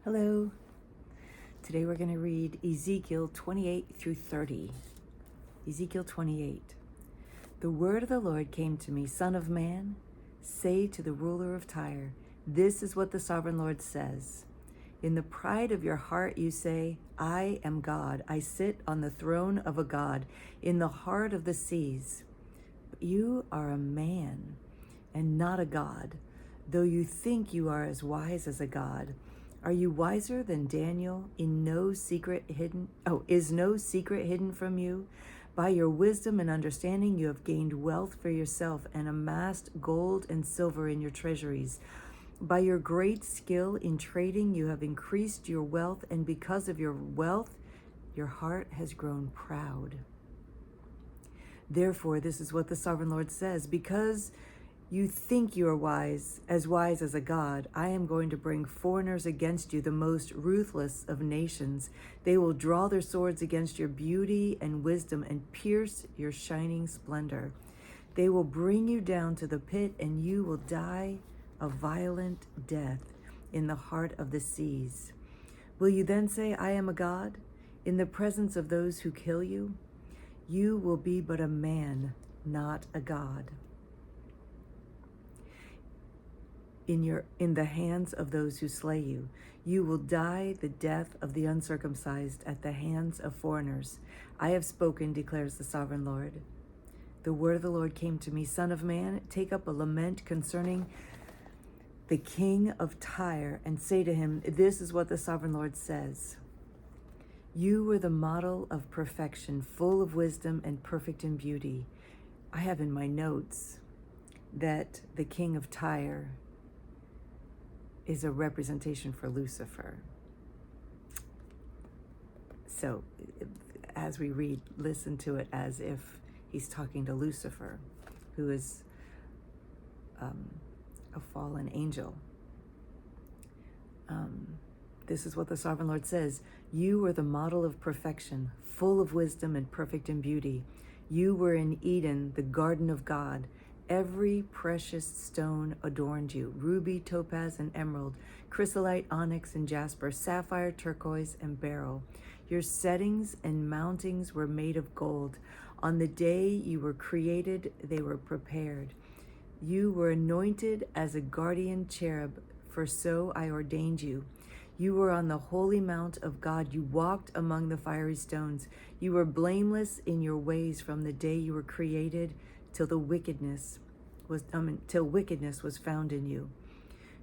Hello. Today we're going to read Ezekiel 28 through 30. Ezekiel 28. The word of the Lord came to me, Son of man, say to the ruler of Tyre, this is what the sovereign Lord says. In the pride of your heart you say, I am God. I sit on the throne of a God in the heart of the seas. But you are a man and not a God, though you think you are as wise as a God. Are you wiser than Daniel? Is no secret hidden from you? By your wisdom and understanding you have gained wealth for yourself and amassed gold and silver in your treasuries. By your great skill in trading you have increased your wealth, and because of your wealth your heart has grown proud. Therefore, this is what the sovereign Lord says, because you think you are wise as a God, I am going to bring foreigners against you, the most ruthless of nations. They will draw their swords against your beauty and wisdom and pierce your shining splendor. They will bring you down to the pit, and you will die a violent death in the heart of the seas. Will you then say, I am a God, in the presence of those who kill you? You will be but a man, not a God. In the hands of those who slay you. You will die the death of the uncircumcised at the hands of foreigners. I have spoken, declares the sovereign Lord. The word of the Lord came to me, Son of man, take up a lament concerning the king of Tyre, and say to him, this is what the sovereign Lord says. You were the model of perfection, full of wisdom and perfect in beauty. I have in my notes that the king of Tyre is a representation for Lucifer. So as we read, listen to it as if he's talking to Lucifer, who is a fallen angel. This is what the sovereign Lord says. You were the model of perfection, full of wisdom and perfect in beauty. You were in Eden, the garden of God. Every precious stone adorned you, ruby, topaz, and emerald, chrysolite, onyx, and jasper, sapphire, turquoise, and beryl. Your settings and mountings were made of gold. On the day you were created, they were prepared. You were anointed as a guardian cherub, for so I ordained you. You were on the holy mount of God. You walked among the fiery stones. You were blameless in your ways from the day you were created till wickedness was found in you.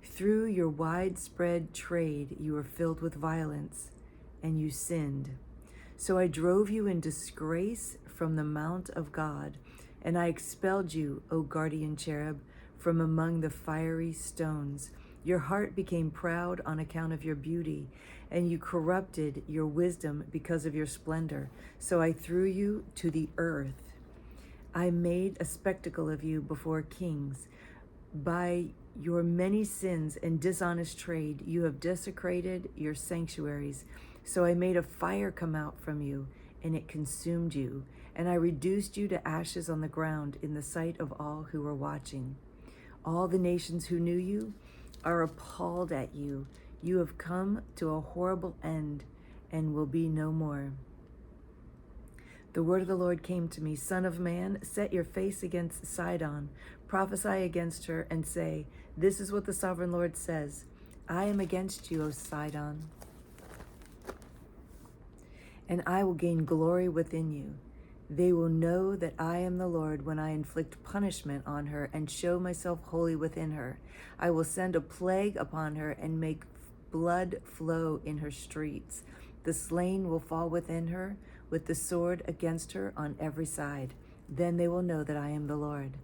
Through your widespread trade, you were filled with violence, and you sinned. So I drove you in disgrace from the mount of God, and I expelled you, O guardian cherub, from among the fiery stones. Your heart became proud on account of your beauty, and you corrupted your wisdom because of your splendor. So I threw you to the earth. I made a spectacle of you before kings. By your many sins and dishonest trade, you have desecrated your sanctuaries. So I made a fire come out from you, and it consumed you. And I reduced you to ashes on the ground in the sight of all who were watching. All the nations who knew you are appalled at you. You have come to a horrible end and will be no more. The word of the Lord came to me, Son of man, set your face against Sidon, prophesy against her, and say, this is what the sovereign Lord says. I am against you, O Sidon, and I will gain glory within you. They will know that I am the Lord when I inflict punishment on her and show myself holy within her. I will send a plague upon her and make blood flow in her streets. The slain will fall within her, with the sword against her on every side. Then they will know that I am the Lord.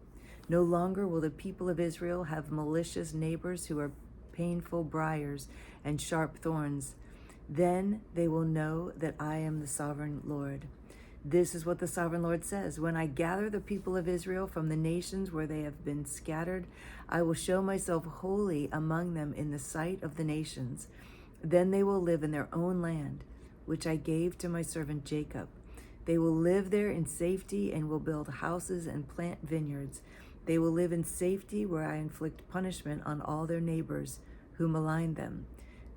No longer will the people of Israel have malicious neighbors who are painful briars and sharp thorns. Then they will know that I am the sovereign Lord. This is what the sovereign Lord says. When I gather the people of Israel from the nations where they have been scattered, I will show myself holy among them in the sight of the nations. Then they will live in their own land, which I gave to my servant Jacob. They will live there in safety and will build houses and plant vineyards. They will live in safety where I inflict punishment on all their neighbors who malign them.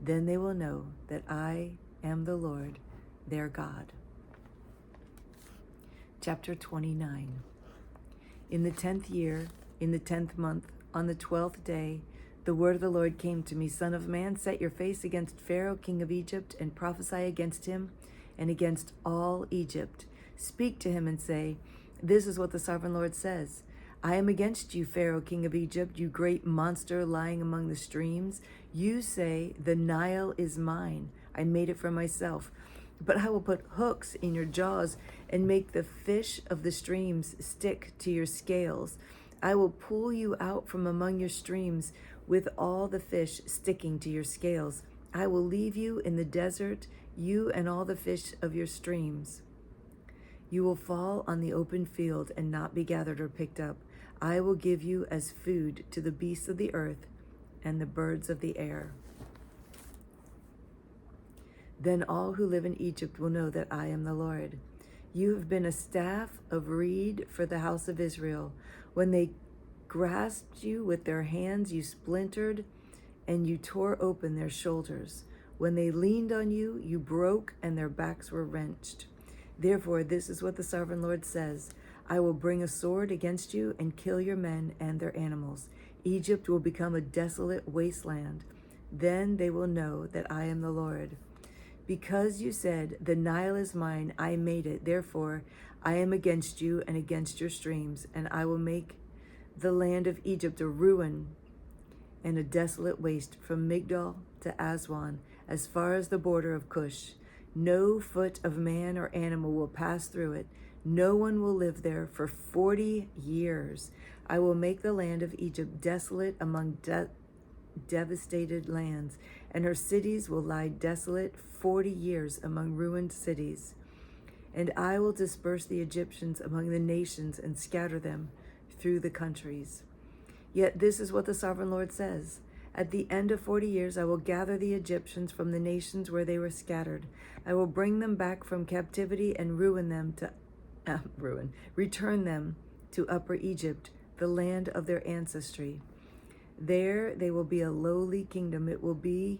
Then they will know that I am the Lord, their God. Chapter 29. In the 10th year, in the 10th month, on the 12th day, the word of the Lord came to me, Son of man, set your face against Pharaoh, king of Egypt, and prophesy against him and against all Egypt. Speak to him and say, this is what the sovereign Lord says. I am against you, Pharaoh, king of Egypt, you great monster lying among the streams. You say, the Nile is mine. I made it for myself. But I will put hooks in your jaws and make the fish of the streams stick to your scales. I will pull you out from among your streams with all the fish sticking to your scales. I will leave you in the desert, you and all the fish of your streams. You will fall on the open field and not be gathered or picked up. I will give you as food to the beasts of the earth and the birds of the air. Then all who live in Egypt will know that I am the Lord. You have been a staff of reed for the house of Israel. When they grasped you with their hands, you splintered, and you tore open their shoulders. When they leaned on you, you broke, and their backs were wrenched. Therefore, this is what the sovereign Lord says. I will bring a sword against you and kill your men and their animals. Egypt will become a desolate wasteland. Then they will know that I am the Lord. Because you said, the Nile is mine, I made it. Therefore, I am against you and against your streams, and I will make the land of Egypt a ruin and a desolate waste from Migdol to Aswan, as far as the border of Cush. No foot of man or animal will pass through it. No one will live there for 40 years. I will make the land of Egypt desolate among devastated lands, and her cities will lie desolate 40 years among ruined cities. And I will disperse the Egyptians among the nations and scatter them through the countries. Yet this is what the sovereign Lord says. At the end of 40 years, I will gather the Egyptians from the nations where they were scattered. I will bring them back from captivity and return them to Upper Egypt, the land of their ancestry. There they will be a lowly kingdom. It will be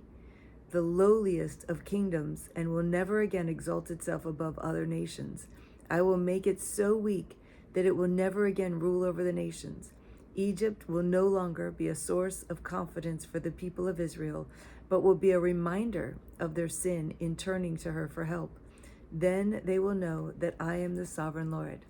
the lowliest of kingdoms and will never again exalt itself above other nations. I will make it so weak that it will never again rule over the nations. Egypt will no longer be a source of confidence for the people of Israel, but will be a reminder of their sin in turning to her for help. Then they will know that I am the sovereign Lord.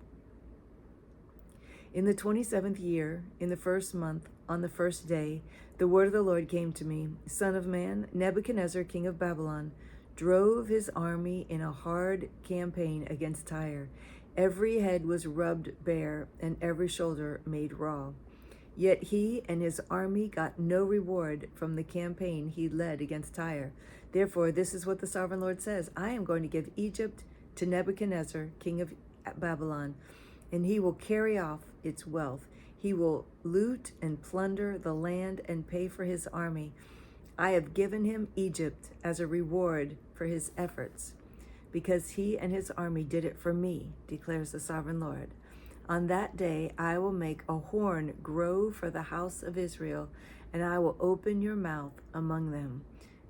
In the 27th year, in the first month, on the first day, the word of the Lord came to me, Son of man, Nebuchadnezzar, king of Babylon, drove his army in a hard campaign against Tyre. Every head was rubbed bare and every shoulder made raw. Yet he and his army got no reward from the campaign he led against Tyre. Therefore, this is what the sovereign Lord says. I am going to give Egypt to Nebuchadnezzar, king of Babylon, and he will carry off its wealth. He will loot and plunder the land and pay for his army. I have given him Egypt as a reward for his efforts, because he and his army did it for me, declares the sovereign Lord. On that day I will make a horn grow for the house of Israel, and I will open your mouth among them.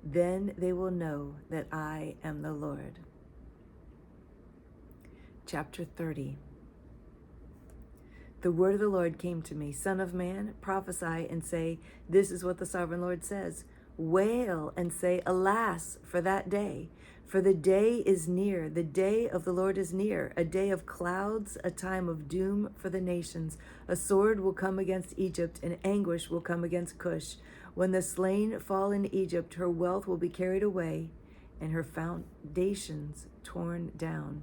Then they will know that I am the Lord. Chapter 30. The word of the Lord came to me, Son of man, prophesy and say, this is what the sovereign Lord says. Wail and say, alas, for that day. For the day is near, the day of the Lord is near, a day of clouds, a time of doom for the nations. A sword will come against Egypt, and anguish will come against Cush. When the slain fall in Egypt, her wealth will be carried away, and her foundations torn down.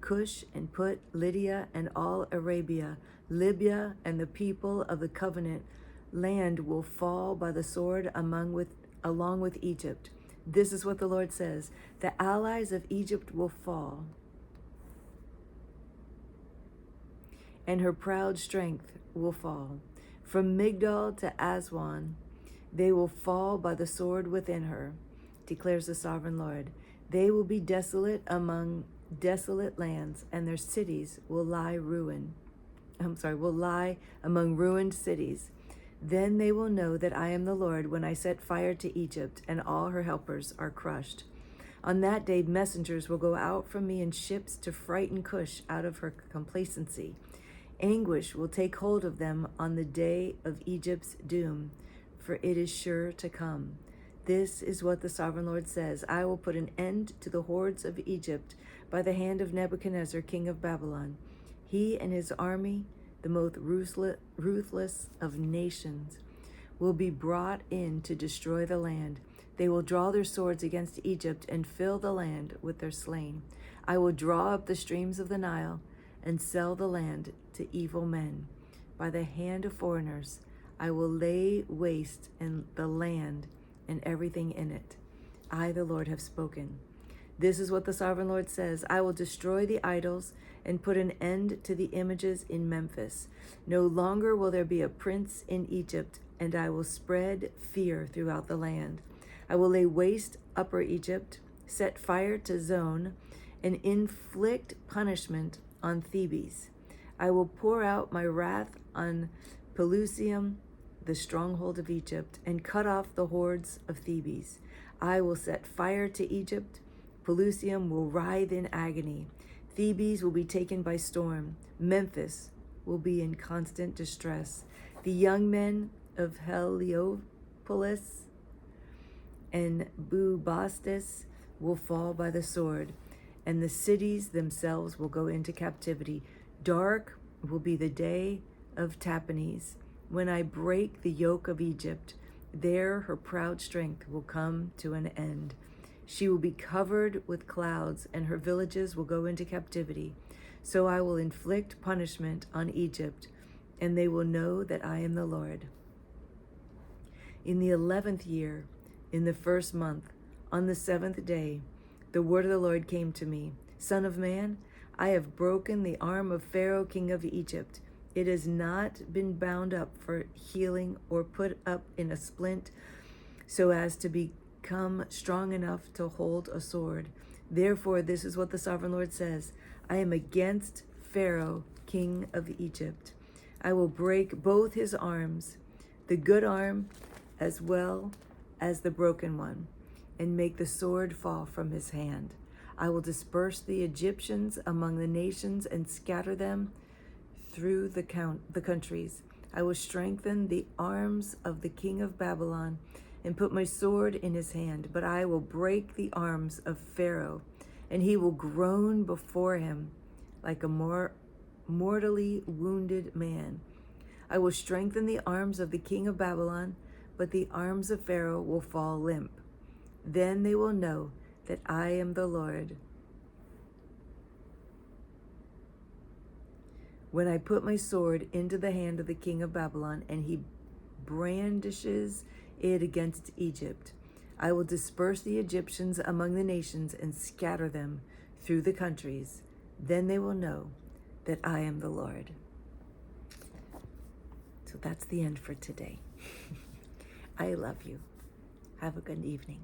Cush and Put, Lydia and all Arabia, Libya and the people of the covenant land will fall by the sword along with Egypt. This is what the Lord says. The allies of Egypt will fall, and her proud strength will fall. From Migdol to Aswan, they will fall by the sword within her, declares the sovereign Lord. They will be desolate among desolate lands, and their cities will lie among ruined cities. Then they will know that I am the Lord when I set fire to Egypt, and all her helpers are crushed. On that day, messengers will go out from me in ships to frighten Cush out of her complacency. Anguish will take hold of them on the day of Egypt's doom, for it is sure to come. This is what the sovereign Lord says: I will put an end to the hordes of Egypt by the hand of Nebuchadnezzar, king of Babylon. He and his army, the most ruthless of nations, will be brought in to destroy the land. They will draw their swords against Egypt and fill the land with their slain. I will draw up the streams of the Nile and sell the land to evil men. By the hand of foreigners, I will lay waste in the land and everything in it. I, the Lord, have spoken. This is what the sovereign Lord says: I will destroy the idols and put an end to the images in Memphis. No longer will there be a prince in Egypt, and I will spread fear throughout the land. I will lay waste Upper Egypt, set fire to Zon, and inflict punishment on Thebes. I will pour out my wrath on Pelusium, the stronghold of Egypt, and cut off the hordes of Thebes. I will set fire to Egypt. Pelusium will writhe in agony. Thebes will be taken by storm. Memphis will be in constant distress. The young men of Heliopolis and Bubastis will fall by the sword, and the cities themselves will go into captivity. Dark will be the day of Tahpanhes, when I break the yoke of Egypt. There her proud strength will come to an end. She will be covered with clouds, and her villages will go into captivity. So I will inflict punishment on Egypt, and they will know that I am the Lord. In the 11th year, in the 1st month, on the 7th day, the word of the Lord came to me: Son of man, I have broken the arm of Pharaoh, king of Egypt. It has not been bound up for healing or put up in a splint so as to become strong enough to hold a sword. Therefore, this is what the sovereign Lord says: I am against Pharaoh, king of Egypt. I will break both his arms, the good arm as well as the broken one, and make the sword fall from his hand. I will disperse the Egyptians among the nations and scatter them through the countries. I will strengthen the arms of the king of Babylon and put my sword in his hand, but I will break the arms of Pharaoh, and he will groan before him like a mortally wounded man. I will strengthen the arms of the king of Babylon, but the arms of Pharaoh will fall limp. Then they will know that I am the Lord, when I put my sword into the hand of the king of Babylon, and he brandishes it against Egypt. I will disperse the Egyptians among the nations and scatter them through the countries. Then they will know that I am the Lord. So that's the end for today. I love you. Have a good evening.